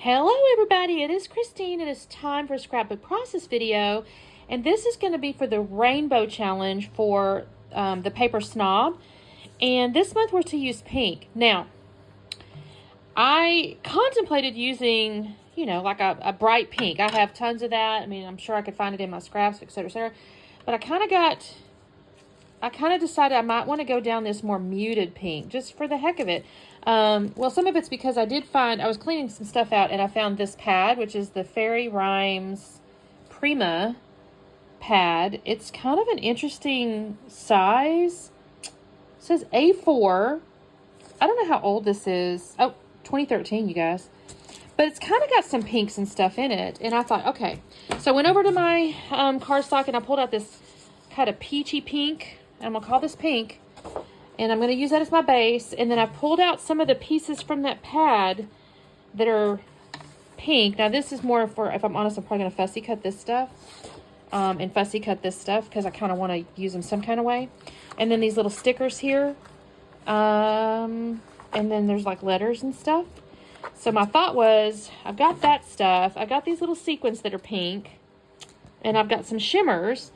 Hello everybody, it is Christine. It is time for a scrapbook process video, and this is going to be for the rainbow challenge for the paper snob, and this month we're to use pink. Now, I contemplated using, like a bright pink. I have tons of that. I mean, I'm sure I could find it in my scraps, etc., but I kind of decided I might want to go down this more muted pink, just for the heck of it. Well, some of it's because I was cleaning some stuff out and I found this pad, which is the Fairy Rhymes Prima pad. It's kind of an interesting size. It says A4. I don't know how old this is. Oh, 2013, you guys. But it's kind of got some pinks and stuff in it. And I thought, okay. So I went over to my cardstock and I pulled out this kind of peachy pink. I'm going to call this pink. And I'm going to use that as my base. And then I pulled out some of the pieces from that pad that are pink. Now this is more for, if I'm honest, I'm probably going to fussy cut this stuff. And fussy cut this stuff because I kind of want to use them some kind of way. And then these little stickers here. And then there's like letters and stuff. So my thought was, I've got that stuff. I've got these little sequins that are pink. And I've got some shimmers.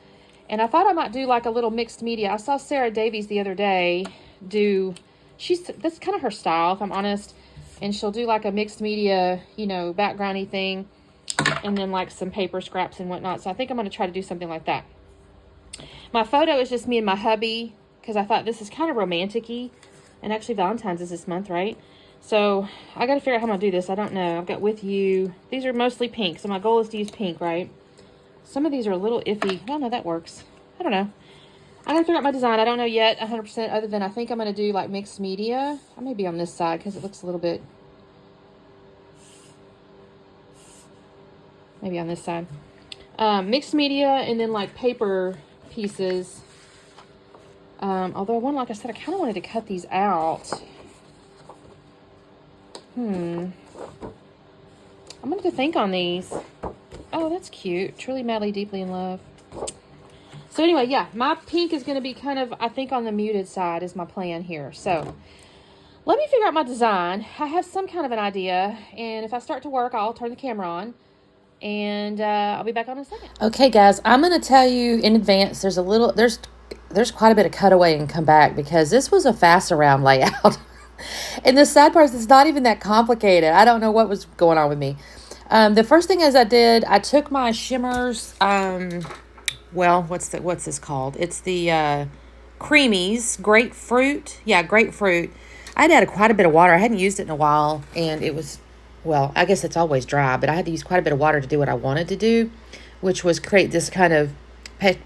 And I thought I might do like a little mixed media. I saw Sarah Davies the other day that's kind of her style, if I'm honest. And she'll do like a mixed media, backgroundy thing. And then like some paper scraps and whatnot. So I think I'm going to try to do something like that. My photo is just me and my hubby, because I thought this is kind of romantic-y. And actually Valentine's is this month, right? So I got to figure out how I'm going to do this. I don't know. I've got with you. These are mostly pink. So my goal is to use pink, right? Some of these are a little iffy. Well, no, that works. I don't know. I gotta figure out my design. I don't know yet 100%, other than I think I'm going to do like mixed media. I may be on this side because it looks a little bit... Maybe on this side. Mixed media and then like paper pieces. Although like I said, I kind of wanted to cut these out. I'm going to have to think on these. Oh, that's cute. Truly, madly, deeply in love. So anyway, yeah, my pink is going to be kind of, I think, on the muted side is my plan here. So let me figure out my design. I have some kind of an idea. And if I start to work, I'll turn the camera on. And I'll be back on in a second. Okay, guys, I'm going to tell you in advance, there's quite a bit of cutaway and come back because this was a fast around layout. And the sad part is it's not even that complicated. I don't know what was going on with me. The first thing I took my shimmers, what's this called? It's the Creamies, grapefruit. Yeah, grapefruit. I'd added quite a bit of water. I hadn't used it in a while, and it was, I guess it's always dry, but I had to use quite a bit of water to do what I wanted to do, which was create this kind of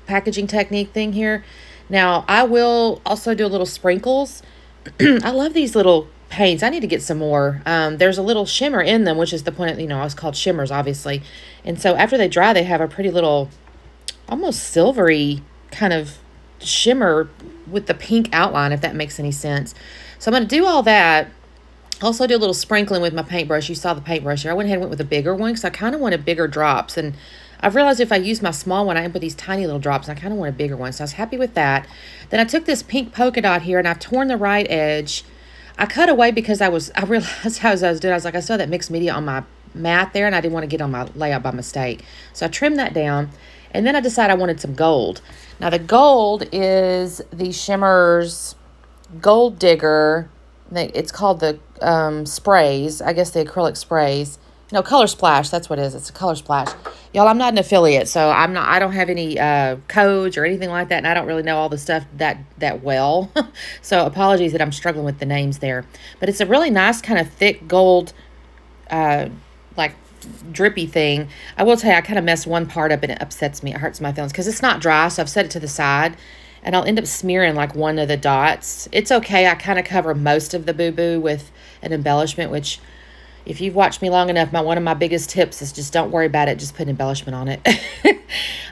packaging technique thing here. Now, I will also do a little sprinkles. I love these little paints. I need to get some more. There's a little shimmer in them, which is the point, it's called shimmers, obviously. And so after they dry, they have a pretty little, almost silvery kind of shimmer with the pink outline, if that makes any sense. So I'm going to do all that. Also do a little sprinkling with my paintbrush. You saw the paintbrush here. I went ahead and went with a bigger one because I kind of wanted bigger drops. And I've realized if I use my small one, I end up with these tiny little drops. And I kind of want a bigger one. So I was happy with that. Then I took this pink polka dot here and I've torn the right edge. I cut away because I realized how I was doing. I was like, I saw that mixed media on my mat there and I didn't want to get on my layout by mistake. So I trimmed that down. And then I decided I wanted some gold. Now the gold is the Shimmers Gold Digger. It's called the sprays. I guess the acrylic sprays. No, Color Splash. That's what it is. It's a Color Splash. Y'all, I'm not an affiliate, so I don't have any codes or anything like that, and I don't really know all the stuff that well. So apologies that I'm struggling with the names there. But it's a really nice kind of thick gold, like drippy thing. I will tell you, I kind of messed one part up and it upsets me. It hurts my feelings because it's not dry, so I've set it to the side. And I'll end up smearing like one of the dots. It's okay. I kind of cover most of the boo-boo with an embellishment, which if you've watched me long enough, one of my biggest tips is just don't worry about it. Just put embellishment on it.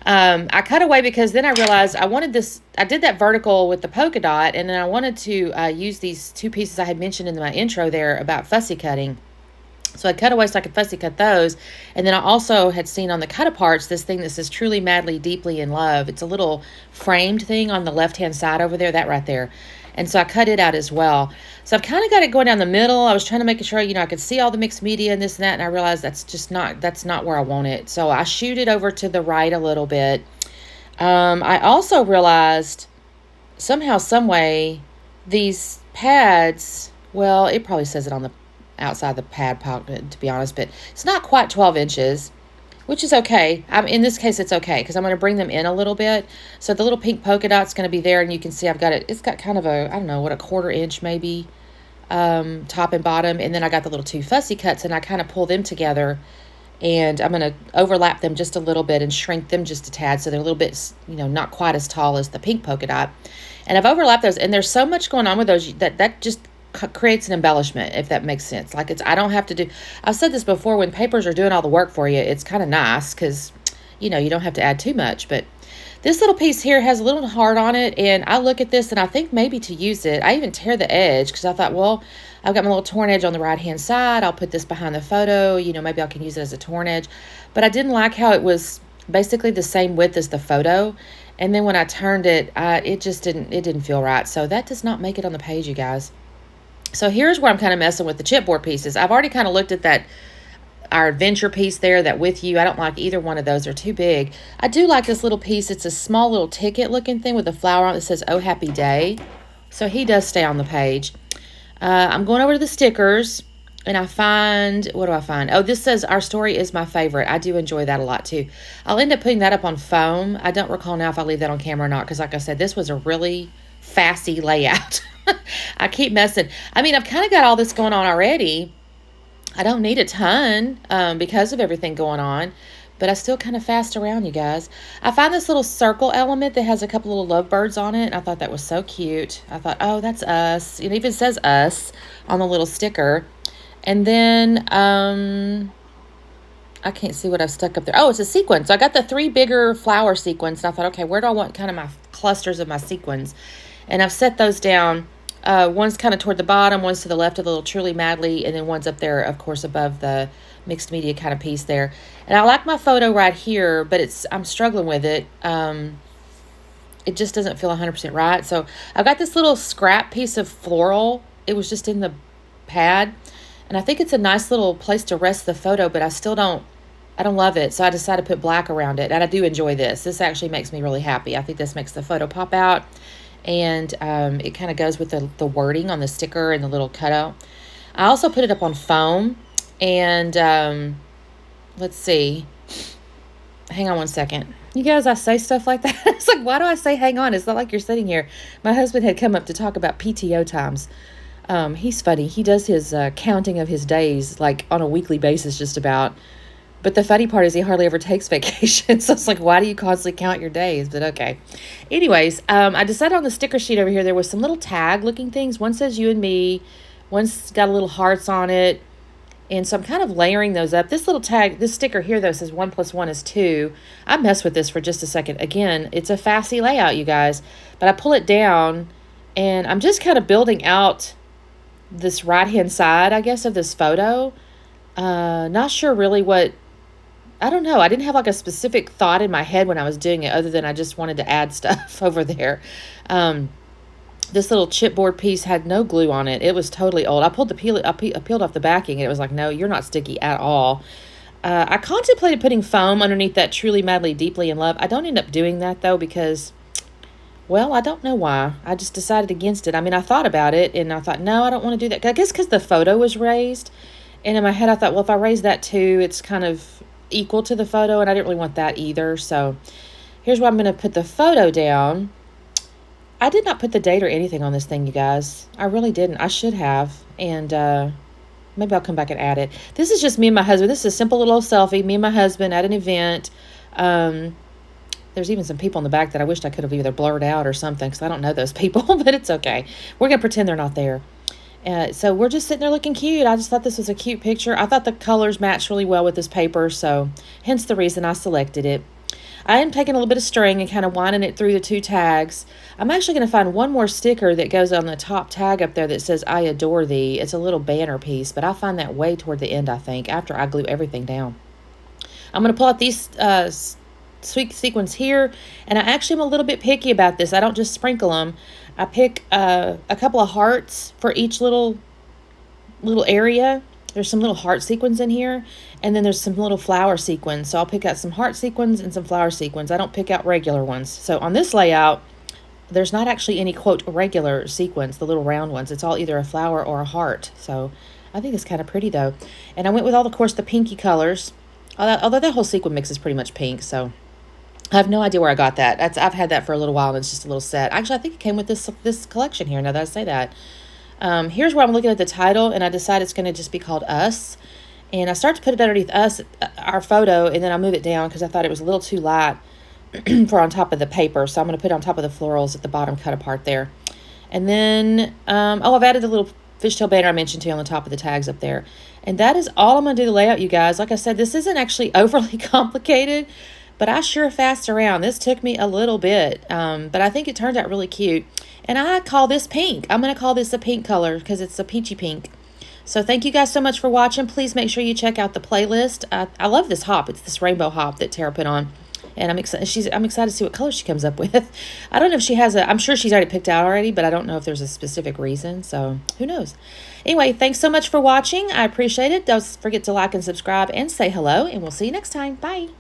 I cut away because then I realized I wanted this. I did that vertical with the polka dot, and then I wanted to use these two pieces I had mentioned in my intro there about fussy cutting. So I cut away so I could fussy cut those. And then I also had seen on the cut-aparts this thing that says Truly, Madly, Deeply in Love. It's a little framed thing on the left-hand side over there, that right there. And so I cut it out as well. So I've kind of got it going down the middle. I was trying to make sure, I could see all the mixed media and this and that. And I realized that's not where I want it. So I shoot it over to the right a little bit. I also realized somehow, some way, these pads, well, it probably says it on the outside the pad pocket, to be honest, but it's not quite 12 inches, which is okay. In this case, it's okay because I'm going to bring them in a little bit. So the little pink polka dot's going to be there, and you can see I've got it. It's got kind of a, I don't know, what, a 1/4 inch maybe, top and bottom. And then I got the little 2 fussy cuts, and I kind of pull them together, and I'm going to overlap them just a little bit and shrink them just a tad so they're a little bit, not quite as tall as the pink polka dot. And I've overlapped those, and there's so much going on with those that just creates an embellishment, if that makes sense. Like, I don't have to do, I've said this before, when papers are doing all the work for you, it's kind of nice because, you don't have to add too much. But this little piece here has a little heart on it, and I look at this and I think maybe to use it, I even tear the edge because I thought, well, I've got my little torn edge on the right hand side. I'll put this behind the photo, maybe I can use it as a torn edge. But I didn't like how it was basically the same width as the photo. And then when I turned it, it didn't feel right. So that does not make it on the page, you guys. So here's where I'm kind of messing with the chipboard pieces. I've already kind of looked at our adventure piece there, that with you. I don't like either one of those. They're too big. I do like this little piece. It's a small little ticket looking thing with a flower on it that says, "Oh, happy day." So he does stay on the page. I'm going over to the stickers, and I find, what do I find? Oh, this says, "Our story is my favorite." I do enjoy that a lot too. I'll end up putting that up on foam. I don't recall now if I leave that on camera or not, because like I said, this was a really fussy layout. I keep messing. I mean, I've kind of got all this going on already. I don't need a ton because of everything going on, but I still kind of fast around, you guys. I find this little circle element that has a couple little lovebirds on it, and I thought that was so cute. I thought, oh, that's us. It even says us on the little sticker. And then I can't see what I've stuck up there. Oh, it's a sequin. So I got the 3 bigger flower sequins, and I thought, okay, where do I want kind of my clusters of my sequins? And I've set those down. One's kind of toward the bottom, one's to the left of the little Truly Madly, and then one's up there, of course, above the mixed media kind of piece there. And I like my photo right here, but I'm struggling with it. It just doesn't feel 100% right. So I've got this little scrap piece of floral. It was just in the pad, and I think it's a nice little place to rest the photo, but I don't love it. So I decided to put black around it, and I do enjoy this. This actually makes me really happy. I think this makes the photo pop out. And it kind of goes with the wording on the sticker and the little cutout. I also put it up on foam. And let's see. Hang on one second. You guys, I say stuff like that. It's like, why do I say hang on? It's not like you're sitting here. My husband had come up to talk about PTO times. He's funny. He does his counting of his days like on a weekly basis just about. But the funny part is he hardly ever takes vacation. So it's like, why do you constantly count your days? But okay. Anyways, I decided on the sticker sheet over here, there was some little tag looking things. One says you and me. One's got a little hearts on it. And so I'm kind of layering those up. This little tag, this sticker here, though, says 1 + 1 is 2. I messed with this for just a second. Again, it's a fussy layout, you guys. But I pull it down, and I'm just kind of building out this right-hand side, I guess, of this photo. Not sure really what... I don't know. I didn't have like a specific thought in my head when I was doing it other than I just wanted to add stuff over there. This little chipboard piece had no glue on it. It was totally old. I peeled off the backing, and it was like, no, you're not sticky at all. I contemplated putting foam underneath that Truly Madly Deeply in Love. I don't end up doing that though because, well, I don't know why. I just decided against it. I mean, I thought about it and I thought, no, I don't want to do that. I guess because the photo was raised, and in my head I thought, well, if I raise that too, it's kind of equal to the photo, and I didn't really want that either. So here's where I'm going to put the photo down. I did not put the date or anything on this thing, you guys. I really didn't. I should have, and maybe I'll come back and add it. This is just me and my husband. This is a simple little selfie, me and my husband at an event. There's even some people in the back that I wished I could have either blurred out or something, because I don't know those people, but it's okay. We're going to pretend they're not there. So we're just sitting there looking cute. I just thought this was a cute picture. I thought the colors matched really well with this paper, so hence the reason I selected it. I am taking a little bit of string and kind of winding it through the 2 tags. I'm actually going to find one more sticker that goes on the top tag up there that says, "I adore thee." It's a little banner piece, but I'll find that way toward the end, I think, after I glue everything down. I'm going to pull out these sweet sequins here, and I actually am a little bit picky about this. I don't just sprinkle them. I pick a couple of hearts for each little area. There's some little heart sequins in here, and then there's some little flower sequins. So I'll pick out some heart sequins and some flower sequins. I don't pick out regular ones. So on this layout, there's not actually any, quote, regular sequins, the little round ones. It's all either a flower or a heart. So I think it's kind of pretty, though. And I went with, of course, the pinky colors. Although that whole sequin mix is pretty much pink, so I have no idea where I got that. I've had that for a little while, and it's just a little set. Actually, I think it came with this collection here, now that I say that. Here's where I'm looking at the title, and I decide it's going to just be called Us. And I start to put it underneath Us, our photo, and then I move it down because I thought it was a little too light for on top of the paper. So I'm going to put it on top of the florals at the bottom, cut apart there. And then, I've added the little fishtail banner I mentioned to you on the top of the tags up there. And that is all I'm going to do the layout, you guys. Like I said, this isn't actually overly complicated, but I sure fast around. This took me a little bit, but I think it turned out really cute. And I call this pink. I'm going to call this a pink color because it's a peachy pink. So thank you guys so much for watching. Please make sure you check out the playlist. I love this hop. It's this rainbow hop that Tara put on. And I'm excited. I'm excited to see what color she comes up with. I don't know if she has I'm sure she's already picked out already, but I don't know if there's a specific reason. So who knows? Anyway, thanks so much for watching. I appreciate it. Don't forget to like and subscribe and say hello. And we'll see you next time. Bye.